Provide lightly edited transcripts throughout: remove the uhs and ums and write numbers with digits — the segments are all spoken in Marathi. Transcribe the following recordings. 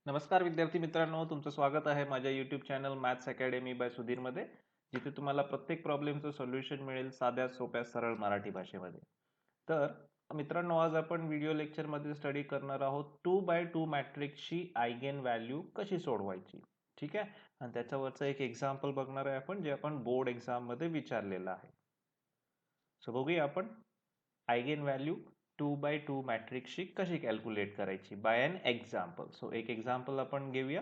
नमस्कार विद्यार्थी मित्रांनो, तुमचं स्वागत आहे माझ्या YouTube channel maths academy by सुधीरमध्ये, जिथे तुम्हाला प्रत्येक प्रॉब्लेमचं सोल्युशन मिळेल साध्या सोप्या सरळ मराठी भाषेमध्ये. तर मित्रांनो, आज आपण व्हिडिओ लेक्चरमध्ये स्टडी करणार आहोत 2x2 मॅट्रिक्सची आयगेन व्हॅल्यू कशी सोडवायची. ठीक आहे, आणि त्याच्यावरचं एक एक्झाम्पल बघणार आहे आपण, जे आपण बोर्ड एक्झाममध्ये विचारलेलं आहे. सो बघूया आपण आयगेन व्हॅल्यू 2x2 मॅट्रिक्सची कशी कॅल्क्युलेट करायची बाय एन एक्झाम्पल. सो एक एक्झाम्पल आपण घेऊया.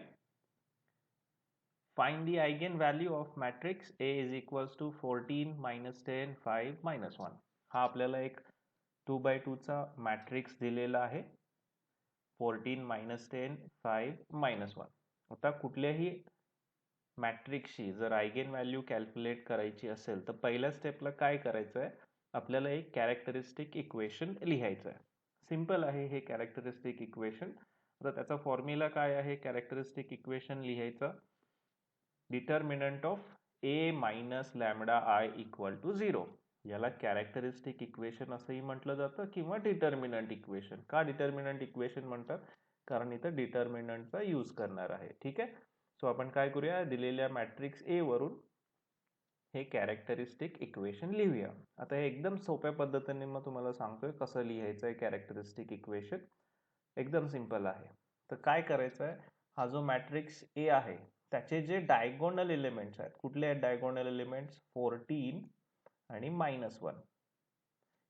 Find the eigenvalue of matrix A is equals to 14 minus 10 5 minus 1. हा आपल्याला एक 2x2 चा मॅट्रिक्स दिलेला आहे. 14 minus 10 5 minus 1. आता कुठल्याही मॅट्रिक्सची जर आयगेन व्हॅल्यू कॅल्क्युलेट करायची असेल तर पहिल्या स्टेपला काय करायचं आहे, आपल्याला एक कॅरेक्टरिस्टिक इक्वेशन लिहायचं आहे. सिंपल आहे हे कॅरेक्टरिस्टिक इक्वेशन. आता त्याचा फॉर्म्युला काय आहे कॅरेक्टरिस्टिक इक्वेशन लिहायचा? Determinant of A minus lambda I equal to 0. याला कॅरेक्टरिस्टिक इक्वेशन असंही म्हटलं जातं किंवा डिटर्मिनंट इक्वेशन. का डिटर्मिनंट इक्वेशन म्हणतात? कारण इथं डिटर्मिनंटचा यूज करणार आहे. ठीक आहे, सो आपण काय करूया, दिलेल्या मॅट्रिक्स ए वरून हे कॅरेक्टरिस्टिक इक्वेशन लिहूया. आता हे एकदम सोप्या पद्धतीने मग तुम्हाला सांगतोय कसं लिहायचं आहे कॅरेक्टरिस्टिक इक्वेशन. एकदम सिंपल आहे. तर काय करायचं आहे, हा जो मॅट्रिक्स ए आहे त्याचे जे डायगोनल एलिमेंट्स आहेत, कुठले आहेत डायगोनल एलिमेंट्स? 14 आणि -1.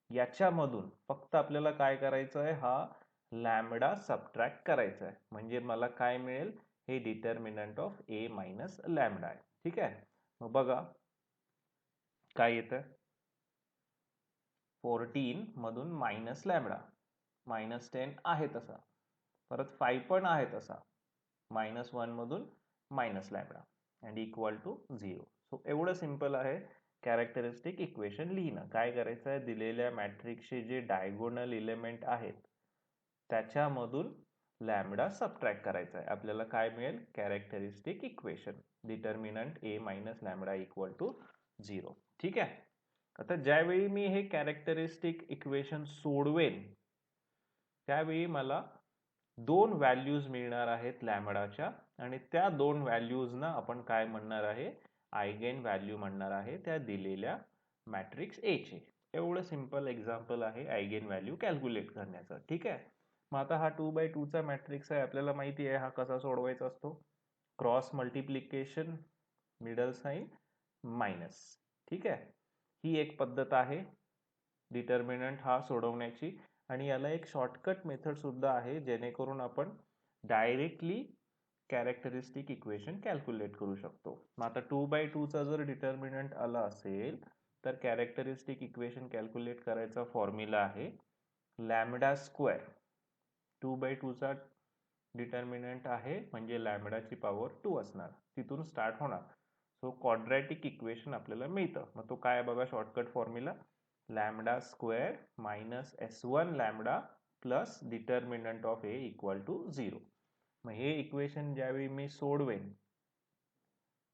याच्यामधून फक्त आपल्याला काय करायचं आहे, हा लॅमडा सबट्रॅक्ट करायचा आहे. म्हणजे मला काय मिळेल, हे determinant of A minus lambda आहे. ठीक आहे, मग बघा काय येतं. 14 मधून मायनस लॅमडा, -10 आहे तसा, परत 5 पण आहे तसा, -1 मधून minus lambda and equal to 0. So एवढं सिंपल आहे कॅरेक्टरिस्टिक इक्वेशन लिहिणं. काय करायचं आहे, दिलेल्या मॅट्रिक्सचे जे डायगोनल एलिमेंट आहेत त्याच्यामधून लॅमडा सबट्रॅक्ट करायचा आहे. आपल्याला काय मिळेल, characteristic equation determinant A minus lambda equal to 0. ठीक आहे, आता ज्यावेळी मी हे कॅरेक्टरिस्टिक इक्वेशन सोडवेन त्यावेळी मला दोन व्हॅल्यूज मिळणार आहेत लॅमडाच्या, आणि त्या दोन व्हॅल्यूजना आपण काय म्हणणार आहे, आयगेन व्हॅल्यू म्हणणार आहे त्या दिलेल्या मॅट्रिक्स ए चे. एवढं सिंपल एक्झाम्पल आहे आयगेन व्हॅल्यू कॅल्क्युलेट करण्याचं. ठीक आहे, मग आता हा 2x2 चा मॅट्रिक्स आहे, आपल्याला माहिती आहे हा कसा सोडवायचा असतो. Cross multiplication, middle sign, minus. ठीक आहे, ही एक पद्धत आहे डिटर्मिनंट हा सोडवण्याची. आणि याला एक शॉर्टकट मेथड सुद्धा आहे, जेणेकरून आपण डायरेक्टली कॅरेक्टरिस्टिक इक्वेशन कॅल्क्युलेट करू शकतो. मग आता 2x2 चा जर डिटर्मिनंट आला असेल तर कॅरेक्टरिस्टिक इक्वेशन कॅल्क्युलेट करायचा फॉर्म्युला आहे लॅमडा स्क्वेअर. 2x2 चा डिटर्मिनंट आहे म्हणजे लॅमडाची पॉवर 2 असणार, तिथून स्टार्ट होणार. सो क्वाड्रॅटिक इक्वेशन आपल्याला मिळतं. मग तो काय बघा, shortcut formula lambda square minus S1 lambda plus determinant of A equal to 0. मग हे इक्वेशन ज्यावेळी मी सोडवेन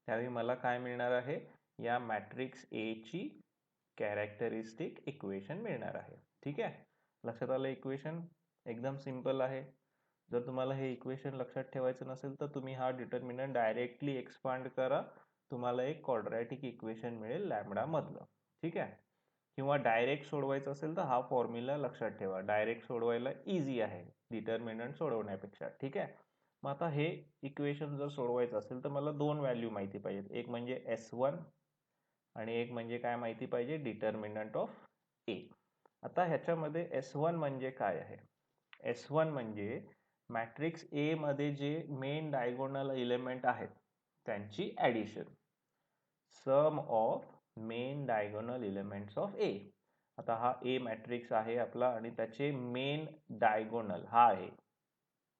त्यावेळी मला काय मिळणार आहे, या मॅट्रिक्स ए ची कॅरेक्टरिस्टिक इक्वेशन मिळणार आहे. ठीक आहे, लक्षात आलं. इक्वेशन एकदम सिंपल आहे. जर तुम्हाला हे इक्वेशन लक्षात ठेवायचं नसेल तर तुम्ही हा डिटर्मिनंट डायरेक्टली एक्सपांड करा, तुम्हाला एक क्वाड्रॅटिक इक्वेशन मिळेल लॅमडा मधलं. ठीक आहे, किंवा डायरेक्ट सोडवायचं असेल तर हा फॉर्म्युला लक्षात ठेवा, डायरेक्ट सोडवायला इझी आहे डिटर्मिनंट सोडवण्यापेक्षा. ठीक आहे, मग आता हे इक्वेशन जर सोडवायचं असेल तर मला दोन व्हॅल्यू माहिती पाहिजेत, एक म्हणजे S1 आणि एक म्हणजे काय माहिती पाहिजे, डिटर्मिनंट ऑफ ए. आता ह्याच्यामध्ये S1 म्हणजे काय आहे, S1 म्हणजे मॅट्रिक्स ए मध्ये जे मेन डायगोनल एलिमेंट आहेत त्यांची addition, sum of main diagonal elements of A. आता हा ए मॅट्रिक्स आहे आपला आणि त्याचे मेन डायगोनल हा आहे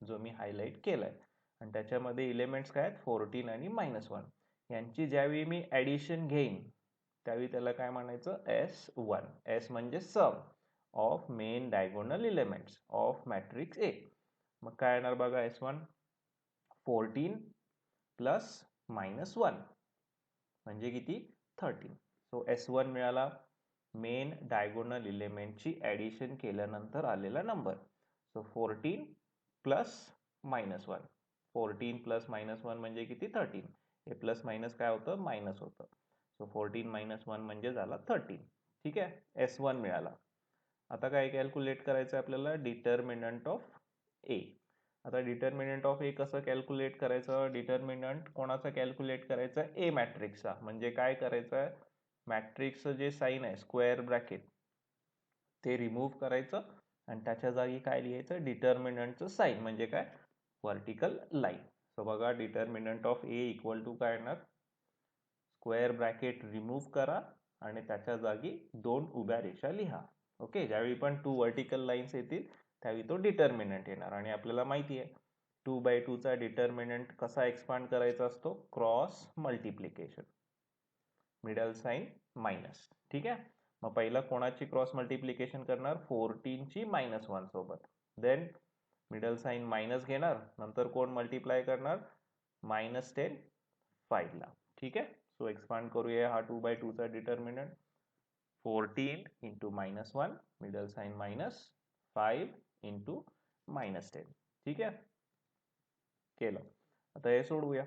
जो मी हायलाइट केलाय, आणि त्याच्यामध्ये एलिमेंट्स काय आहेत, 14 आणि -1. यांची ज्यावेळी मी ऍडिशन घेईन त्यावेळी त्याला काय म्हणायचं, S1. S म्हणजे sum of main diagonal elements of matrix A. मग काय येणार बघा, S1 14 प्लस -1 म्हणजे किती, 13. सो S1 मिळाला मेन डायगोनल एलिमेंटची ऍडिशन केल्यानंतर आलेला number. So 14 plus -1 14 plus minus 1 म्हणजे किती 13. हे प्लस मायनस काय होतं मायनस होतं. सो 14 मायनस 1 म्हणजे झाला 13. ठीक आहे, S1 मिळाला. आता काय कॅल्क्युलेट करायचं आपल्याला डिटर्मिनंट ऑफ ए. आता डिटर्मिनंट ऑफ ए कसं कॅल्क्युलेट करायचं, डिटर्मिनंट कोणाचं कॅल्क्युलेट करायचं ए मॅट्रिक्सचा. म्हणजे काय करायचं मॅट्रिक्सचं जे साइन आहे स्क्वेअर ब्रॅकेट ते रिमूव्ह करायचं आणि त्याच्या जागी काय लिहायचं डिटर्मिनंटचं साइन म्हणजे काय व्हर्टिकल लाईन. सो बघा determinant of A equal to काय येणार स्क्वेअर ब्रॅकेट रिमूव्ह करा आणि त्याच्या जागी दोन उभ्या रेषा लिहा. ओके, ज्यावेळी पण टू व्हर्टिकल लाईन्स येतील त्यावेळी तो डिटर्मिनंट येणार. आणि आपल्याला माहिती आहे 2/2 चा डिटर्मिनंट कसा एक्सपांड करायचा असतो cross multiplication, middle sign minus. ठीक आहे, मग पहिला कोणाची क्रॉस मल्टिप्लिकेशन करणार 14 ची -1 सोबत, देन मिडल साइन मायनस घेणार, नंतर कोण मल्टिप्लाय करणार -10 5 ला. ठीक आहे, सो एक्सपांड करूया हा 2/2 चा determinant 14 into -1 middle sign minus 5 into -10. ठीक आहे, केलं. आता हे सोडवूया.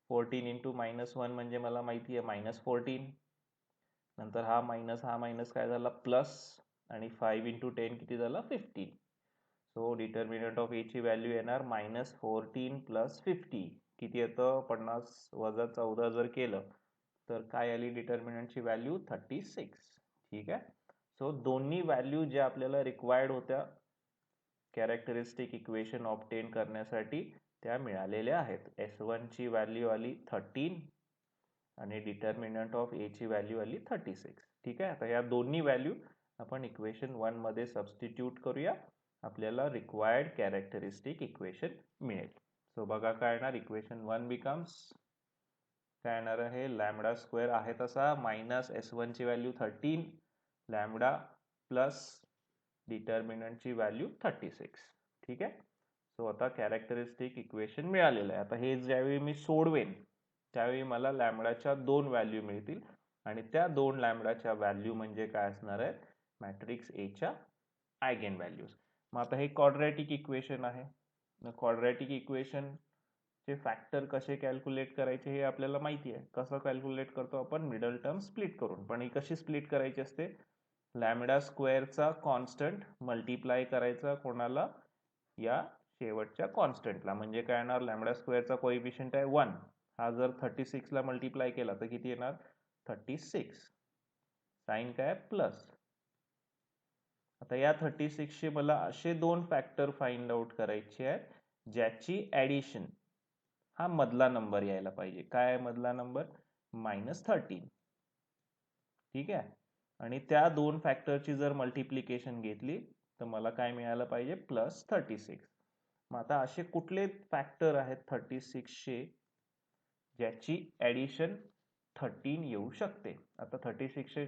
14 इंटू -1 म्हणजे मला माहिती आहे -14, नंतर हा मायनस काय झाला प्लस, आणि 5 इंटू 10 किती झाला 15. सो डिटर्मिनंट ऑफ ए ची व्हॅल्यू येणार -14 प्लस 50 किती येतं 50 वजा 14 जर केलं तर काय आली डिटर्मिनंटची व्हॅल्यू 36. ठीक आहे, सो दोन्ही व्हॅल्यू ज्या आपल्याला रिक्वायर्ड होत्या कॅरेक्टरिस्टिक इक्वेशन ऑब्टेन करण्यासाठी त्या मिळालेल्या आहेत. S1 ची व्हॅल्यू आली 13 आणि डिटर्मिनंट ऑफ ए ची व्हॅल्यू आली 36. ठीक आहे, आता या दोन्ही व्हॅल्यू आपण इक्वेशन 1 मध्ये सबस्टिट्यूट करूया, आपल्याला रिक्वायर्ड कॅरेक्टरिस्टिक इक्वेशन मिळेल. सो बघा काय येणार इक्वेशन 1 बिकम्स काय येणार आहे लॅमडा स्क्वेअर आहे तसा मायनस S1 ची व्हॅल्यू 13 लॅमडा प्लस डिटर्मिनंटची व्हॅल्यू 36. ठीक आहे, सो आता कॅरेक्टरिस्टिक इक्वेशन मिळालेलं आहे. आता हे ज्यावेळी मी सोडवेन त्यावेळी मला लॅमडाच्या दोन व्हॅल्यू मिळतील आणि त्या दोन लॅमडाच्या व्हॅल्यू म्हणजे काय असणार आहे मॅट्रिक्स ए च्या आयगेन व्हॅल्यूज. मग आता हे क्वाड्रॅटिक इक्वेशन आहे, क्वाड्रॅटिक इक्वेशन चे फॅक्टर कसे कॅल्क्युलेट करायचे हे आपल्याला माहिती आहे. कसं कॅल्क्युलेट करतो आपण मिडल टर्म स्प्लिट करून. पण ही कशी स्प्लिट करायची असते लॅमडा स्क्वेअरचा कॉन्स्टंट मल्टिप्लाय करायचा कोणाला या शेवटच्या कॉन्स्टंटला. म्हणजे काय येणार लॅमडा स्क्वेअरचा कोएफिशियंट आहे 1, हा जर 36 ला मल्टिप्लाय केला तर किती येणार 36, साइन काय प्लस. आता या 36 चे मला असे दोन फॅक्टर फाइंड आउट करायचे आहेत ज्याची ऍडिशन हा मधला नंबर यायला पाहिजे. काय आहे मधला नंबर -13. ठीक आहे, आणि त्या दोन फॅक्टरची जर मल्टिप्लिकेशन घेतली तर मला काय मिळालं पाहिजे +36. मग आता असे कुठले फॅक्टर आहेत 36 चे ज्याची ऍडिशन 13 येऊ शकते. आता 36 चे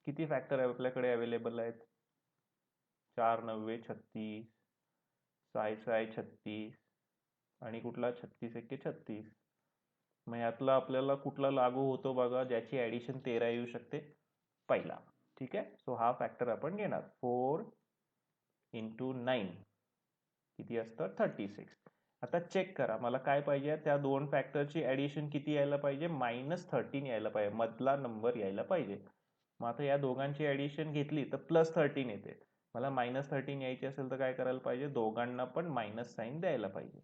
किती फॅक्टर आपल्याकडे अवेलेबल आहेत 4 9 36, 6 6 36 आणि कुठला 36 1 36. मग यातला आपल्याला कुठला लागू होतो बघा ज्याची ऍडिशन 13 येऊ शकते पहिला. ठीक आहे, सो हा फॅक्टर आपण घेणार 4 इंटू 9 किती असतं 36. आता चेक करा मला काय पाहिजे त्या दोन फॅक्टरची ऍडिशन किती यायला पाहिजे -13 यायला पाहिजे, मधला नंबर यायला पाहिजे. मग आता या दोघांची ऍडिशन घेतली तर +13 येते. मला -13 यायची असेल तर काय करायला पाहिजे दोघांना पण मायनस साइन द्यायला पाहिजे.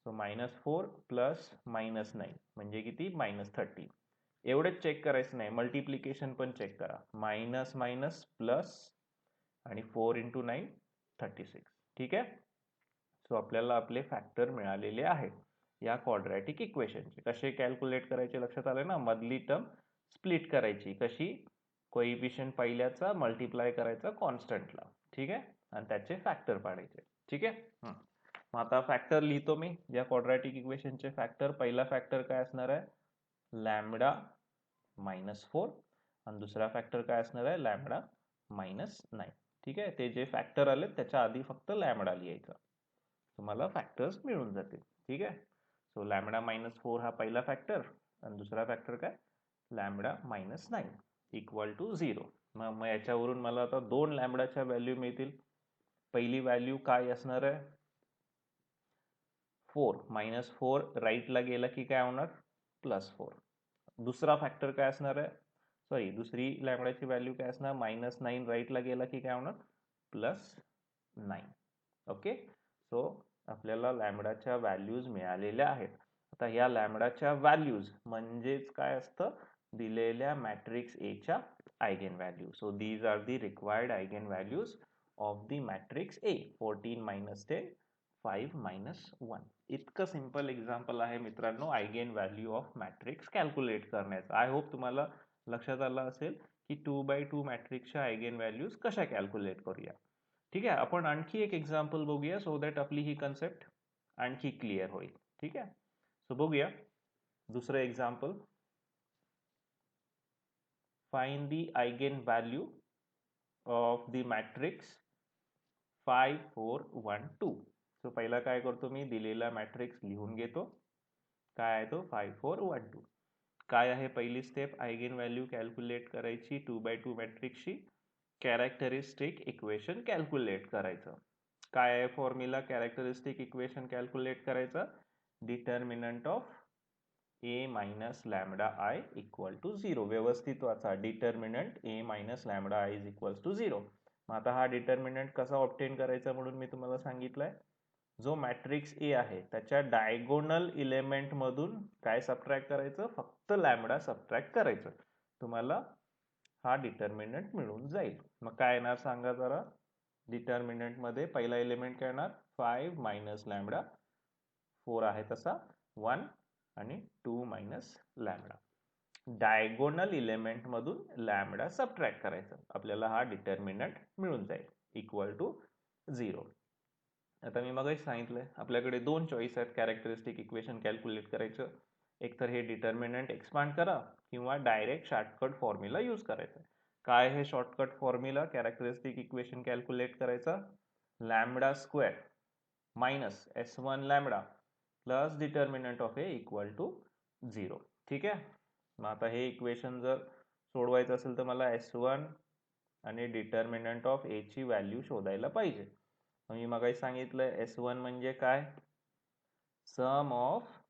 सो -4 प्लस -9 म्हणजे किती -13. एवढेच चेक करायचं नाही मल्टिप्लिकेशन पण चेक करा मायनस मायनस प्लस आणि 4 इंटू 9 36. ठीक आहे, सो आपल्याला आपले फॅक्टर मिळालेले आहेत या क्वाड्रॅटिक इक्वेशनचे. कसे कॅल्क्युलेट करायचे लक्षात आले ना, मधली टर्म स्प्लिट करायची कशी कोएफिशियंट पहिल्याचा मल्टिप्लाय करायचा कॉन्स्टंटला. ठीक आहे, आणि त्याचे फॅक्टर पाडायचे. ठीक आहे, मग आता फॅक्टर लिहितो मी या क्वाड्रॅटिक इक्वेशनचे फॅक्टर. पहिला फॅक्टर काय असणार आहे लॅमडा -4 आणि दुसरा फॅक्टर काय असणार आहे लॅमडा -9. ठीक आहे, ते जे फॅक्टर आले त्याच्या आधी फक्त लॅमडा लिहायचा, तुम्हाला फॅक्टर्स मिळून जातील. ठीक आहे, सो लॅमडा -4 हा पहिला फॅक्टर आणि दुसरा फॅक्टर काय लॅमडा -9 इक्वल टू 0. मग याच्यावरून मला आता दोन लॅमडाच्या व्हॅल्यू मिळतील. पहिली व्हॅल्यू काय असणार आहे 4 -4 राईटला गेला की काय होणार +4. दुसरा फॅक्टर काय असणार आहे, सॉरी दुसरी लॅमडाची व्हॅल्यू काय असणार -9 राईटला गेला की काय होणार +9. ओके, सो आपल्याला लॅमडाच्या व्हॅल्यूज मिळालेल्या आहेत. आता या लॅमडाच्या व्हॅल्यूज म्हणजेच काय असतं, दिलेल्या मॅट्रिक्स ए च्या eigen value. So these are the required eigen values of the matrix ए. 14 - 10 5 - 1. इतकं सिंपल एक्झाम्पल आहे मित्रांनो eigen value of matrix calculate करण्याचं. आय होप तुम्हाला लक्षात आलं असेल की 2x2 मॅट्रिक्सच्या आयगेन व्हॅल्यूज कशा कॅल्क्युलेट करूया. ठीक आहे, आपण आणखी एक एक्झाम्पल बघूया सो दॅट आपली ही कन्सेप्ट आणखी क्लिअर होईल. ठीक आहे, सो बघूया दुसरं example. Find the eigen value of the matrix 5 4 1 2. So पहिला काय करतो मी, दिलेला मॅट्रिक्स लिहून घेतो. काय आहे तो 5 4 1 2. काय आहे पहिली स्टेप आयगेन व्हॅल्यू कॅल्क्युलेट करायची 2x2 मॅट्रिक्सची, कॅरेक्टरिस्टिक इक्वेशन कॅल्क्युलेट करायचं. काय आहे फॉर्म्युला कॅरेक्टरिस्टिक इक्वेशन कॅल्क्युलेट करायचं, determinant of a minus lambda I equal to 0. व्यवस्थित वाचा, determinant a minus lambda I is equal to 0. मग आता हा डिटर्मिनंट कसा ऑब्टेन करायचा म्हणून मी तुम्हाला सांगितलंय, जो मॅट्रिक्स ए आहे त्याच्या डायगोनल इलेमेंट मधून काय सबट्रॅक्ट करायचं, फक्त लॅमडा सबट्रॅक्ट करायचं. तुम्हाला हा डिटर्मिनंट मिळून जाईल. मग काय येणार सांगा जरा, डिटर्मिनंट मध्ये पहिला एलिमेंट काय येणार 5 मायनस लॅमडा, 4 आहे तसा 1 आणि 2 मायनस लॅमडा. डायगोनल इलेमेंट मधून लॅमडा सबट्रॅक्ट करायचं, आपल्याला हा डिटर्मिनंट मिळून जाईल इक्वल टू 0. आता मी मगाशी सांगितलंय आपल्याकडे दोन चॉईस आहेत कॅरेक्टरिस्टिक इक्वेशन कॅल्क्युलेट करायचं. एक तर हे डिटर्मिनंट एक्सपांड करा किंवा डायरेक्ट शॉर्टकट फॉर्म्युला यूज करायचा. काय हे shortcut formula characteristic equation calculate करायचा, lambda square minus S1 lambda plus determinant of A equal to 0. ठीक आहे, मग आता हे इक्वेशन जर सोडवायचं असेल तर मला S1 आणि डिटर्मिनंट ऑफ ए ची व्हॅल्यू शोधायला पाहिजे. मी मगाशी सांगितलं S1 म्हणजे काय, sum of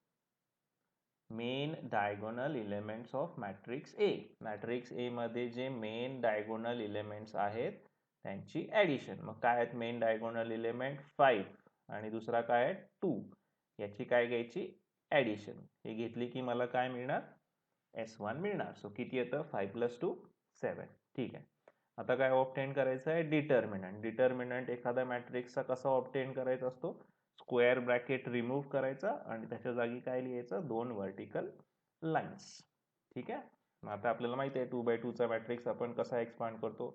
main diagonal elements of matrix A. Matrix A मध्ये जे मेन डायगोनल इलेमेंट्स आहेत त्यांची ऍडिशन. मग काय आहेत मेन डायगोनल इलेमेंट 5 आणि दुसरा काय आहे 2. याची काय घ्यायची ऍडिशन. हे घेतली की मला काय मिळणार S1 मिळणार. सो किती येतं 5 + 2 7. ठीक आहे, आता काय ऑब्टेन करायचं आहे डिटर्मिनंट. डिटर्मिनंट एखाद्या मॅट्रिक्सचा कसा ऑब्टेन करायचा असतो, स्क्वेअर ब्रॅकेट रिमूव्ह करायचा आणि त्याच्या जागी काय लिहायचं, 2 व्हर्टिकल लाईन्स. ठीक आहे, मग आता आपल्याला माहिती आहे 2x2 चा मॅट्रिक्स आपण कसा एक्सपांड करतो,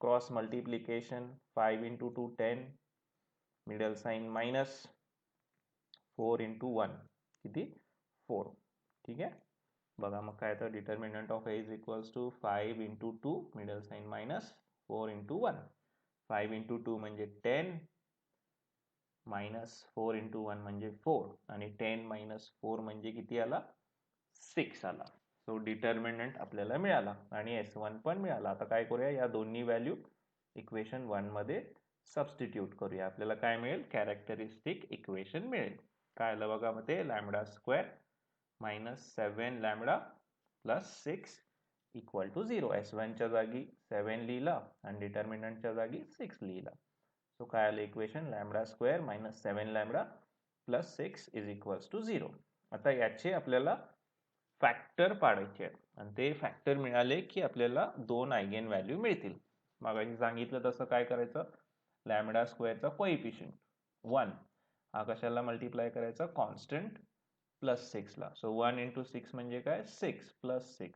cross multiplication 5 × 2 10, middle sign minus 4 × 1 किती 4. ठीक आहे, बघा मग काय तर determinant of A is equals to 5 × 2 middle sign minus 4 × 1. 5 × 2 म्हणजे 10 मायनस 4 × 1 म्हणजे 4 आणि 10 - 4 म्हणजे किती आला 6 आला. सो डिटर्मिनंट आपल्याला मिळाला आणि S1 पण मिळाला. आता काय करूया, या दोन्ही व्हॅल्यू इक्वेशन 1 मध्ये सबस्टिट्यूट करूया. आपल्याला काय मिळेल, कॅरेक्टरिस्टिक इक्वेशन मिळेल. काय आलं बघा, मग ते lambda square minus 7 lambda plus 6 equal to 0. S1 च्या जागी 7 लिहिला आणि डिटर्मिनंटच्या जागी 6 लिहिला. सो काय आलं equation, lambda square minus 7 lambda plus 6 is equals to 0. आता याचे आपल्याला फॅक्टर पाडायचे आहेत आणि ते फॅक्टर मिळाले की आपल्याला दोन आयगेन व्हॅल्यू मिळतील. मागाशी सांगितलं तसं काय करायचं, लॅमडा स्क्वेअरचा कोएफिशियंट 1 हा कशाला मल्टिप्लाय करायचा, कॉन्स्टंट प्लस 6 ला. सो 1 × 6 म्हणजे काय 6 + 6.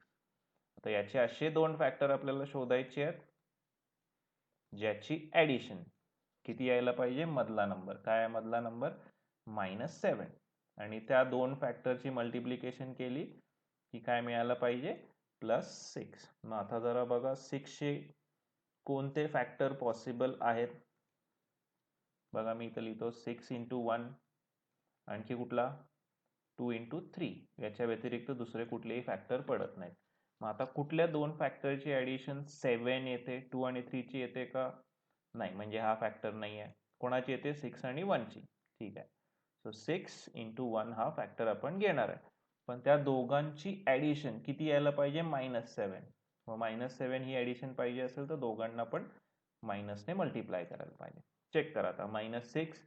आता याचे असे दोन फॅक्टर आपल्याला शोधायचे आहेत ज्याची ऍडिशन किती यायला पाहिजे, मधला नंबर. काय आहे मधला नंबर -7 आणि त्या दोन फॅक्टरची मल्टिप्लिकेशन केली की काय मिळायला पाहिजे +6. मग आता जरा बघा 6 चे कोणते फॅक्टर पॉसिबल आहेत. बघा मी इथं लिहितो 6 × 1, आणखी कुठला 2 × 3. याच्या व्यतिरिक्त दुसरे कुठलेही फॅक्टर पडत नाहीत. मग आता कुठल्या दोन फॅक्टरची ऍडिशन 7 येते, 2 आणि 3 ची येते का, नाही, म्हणजे हा फॅक्टर नाही आहे. कोणाची येते 6 आणि 1 ची. ठीक आहे, सो 6 इंटू 1 हा फॅक्टर आपण घेणार आहे. पण त्या दोघांची ऍडिशन किती यायला पाहिजे? -7. मग -7 ही ऍडिशन पाहिजे असेल तर दोघांना पण मायनसने मल्टिप्लाय करायला पाहिजे. चेक करा आता. -6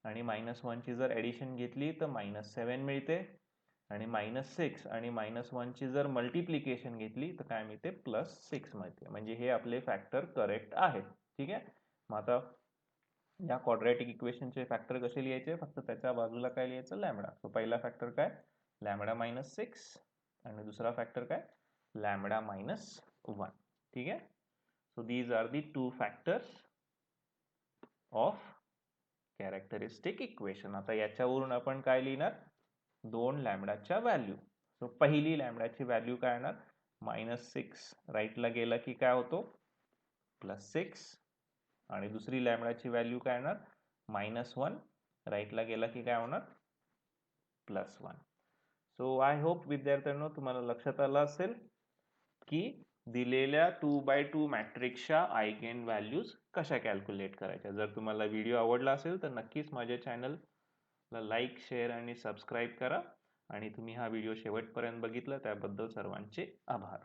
आणि -1 ची जर ऍडिशन घेतली तर -7 मिळते आणि -6 आणि -1 ची जर मल्टिप्लिकेशन घेतली तर काय मिळते? +6 मिळते. म्हणजे हे आपले फॅक्टर करेक्ट आहेत. ठीक आहे. मग आता या क्वाड्रॅटिक इक्वेशनचे फॅक्टर कसे लिहायचे? फक्त त्याच्या बाजूला काय लिहायचं? लॅम्बडा. सो पहिला फॅक्टर काय? लॅम्बडा -6 आणि दुसरा फॅक्टर काय? लॅम्बडा -1. ठीक आहे. So these are the two factors of characteristic equation. आता याच्यावरून आपण काय लिहिणार? 2 लॅम्बडाच्या व्हॅल्यू. सो पहिली लॅम्बडाची व्हॅल्यू काय येणार? -6 राईटला गेला की काय होतो? +6 आणि दुसरी लॅम्बडाची व्हॅल्यू काय येणार? -1 राईटला गेला की काय होणार? +1. सो आय होप विद्यार्थ्यांनो तुम्हाला लक्षात आलं असेल की दिलेल्या 2x2 मॅट्रिक्सच्या आयगेन व्हॅल्यूज कशा कॅल्क्युलेट करायच्या. जर तुम्हाला व्हिडिओ आवडला असेल तर नक्कीच माझ्या चॅनलला लाईक, शेअर आणि सबस्क्राईब करा. आणि तुम्ही हा व्हिडिओ शेवटपर्यंत बघितला त्याबद्दल सर्वांचे आभार.